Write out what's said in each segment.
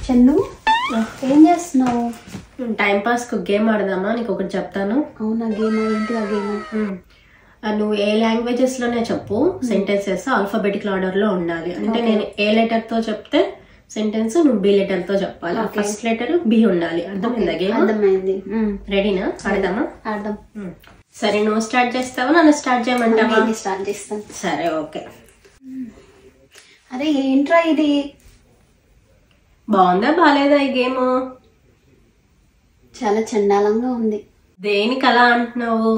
చందు ఏం చేస్తున్నావు? Time pass కు గేమ్ ఆడదామా? నీకు ఒకటి చెప్తాను. అవునా? గేమ్ ఏంటి ఆ గేమ్? నువ్వు ఏ లాంగ్వేజెస్ లోనే చెప్పు, సెంటెన్సెస్ ఆల్ఫాబెటికల్ ఆర్డర్ లో ఉండాలి. అంటే నేను ఏ లెటర్ తో చెప్తే సెంటెన్స్ నువ్వు బి లెటర్ తో చెప్పాలి. ఫస్ట్ లెటర్ బి ఉండాలి. అర్థమైందా గేమ్? అర్థమైంది. రెడీనా? ఆడదామా? ఆడదాం. సరే, నువ్వు స్టార్ట్ చేస్తావా నన్ను స్టార్ట్ చేయమంటావా? స్టార్ట్ చేస్తాను. సరే, ఓకే. అరే ఏంట్రా ఇది? బాగుందా బాలేదా ఈ గేమ్? చాలా చండాలంగా ఉంది. దేనికి అలా అంటున్నావు?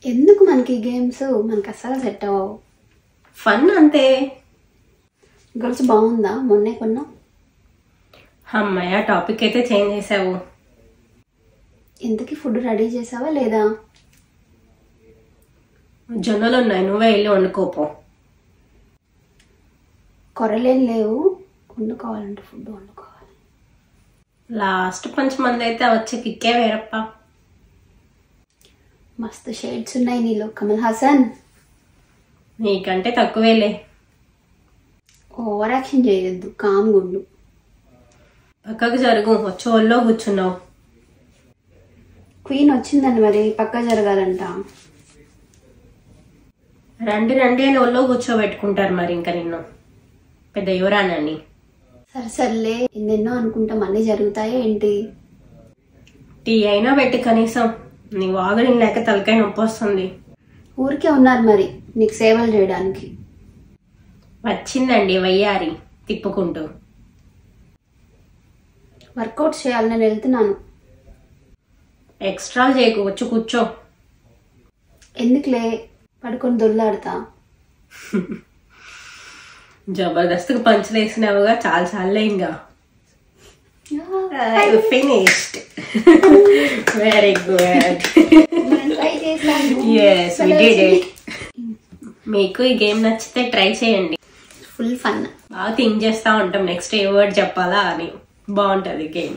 ఎందుకు మనకి గేమ్స్? మనకి అస్సలు సెట్ అవ్వవు. ఫన్ అంతే. గర్ల్స్ బాగుందా? మొన్నే కొన్నా. అమ్మాయి, టాపిక్ అయితే చేంజ్ చేసావు. ఇంతకీ ఫుడ్ రెడీ చేసావా లేదా? జొన్నలు ఉన్నాయి, నువ్వే వెళ్ళి వండుకోపో. కొర్రలేని లేవు, వండుకోవాలంటే ఫుడ్ వండుకోవాలి. లాస్ట్ పంచ్ మంది అయితే వచ్చే కిక్కే వేరప్ప. మస్తు షేడ్స్ ఉన్నాయి నీలో, కమల్ హాసన్. నీకంటే తక్కువేలే. ఓవర్ యాక్షన్ చేయొద్దు, కామ్ గుండు. పక్కకు జరుగు, వచ్చి ఒళ్ళో కూర్చున్నావు. క్వీన్ వచ్చిందని మరి పక్క జరగాలంట. రండి రండి అని ఒళ్ళో కూర్చోబెట్టుకుంటారు మరి ఇంకా నిన్ను, పెద్ద యువరానని. సరే సర్లే, ఎన్నెన్నో అనుకుంటాం, అన్ని జరుగుతాయా ఏంటి? టీ అయినా పెట్టి కనీసం. నీ వాగడి లేక తలకాయ నొప్పి వస్తుంది. ఊరికే ఉన్నారు మరి నీకు సేవలు చేయడానికి. వచ్చిందండి వయ్యారి తిప్పుకుంటూ. వర్కౌట్ చేయాలి, నేను వెళ్తున్నాను. ఎక్స్ట్రా చేయకు, వచ్చి కూర్చో. ఎందుకులే, పడుకొని దొల్లాడతా. జబర్దస్త్గా పంచులు వేసినావుగా, చాలా చాలే ఇంకా. Finished. Very good. yes we did it. మీకు ఈ గేమ్ నచ్చితే ట్రై చేయండి. Full fun. బాగా థింక్ చేస్తా ఉంటాం నెక్స్ట్ ఏ వర్డ్ చెప్పాలా అని. బాగుంటది గేమ్.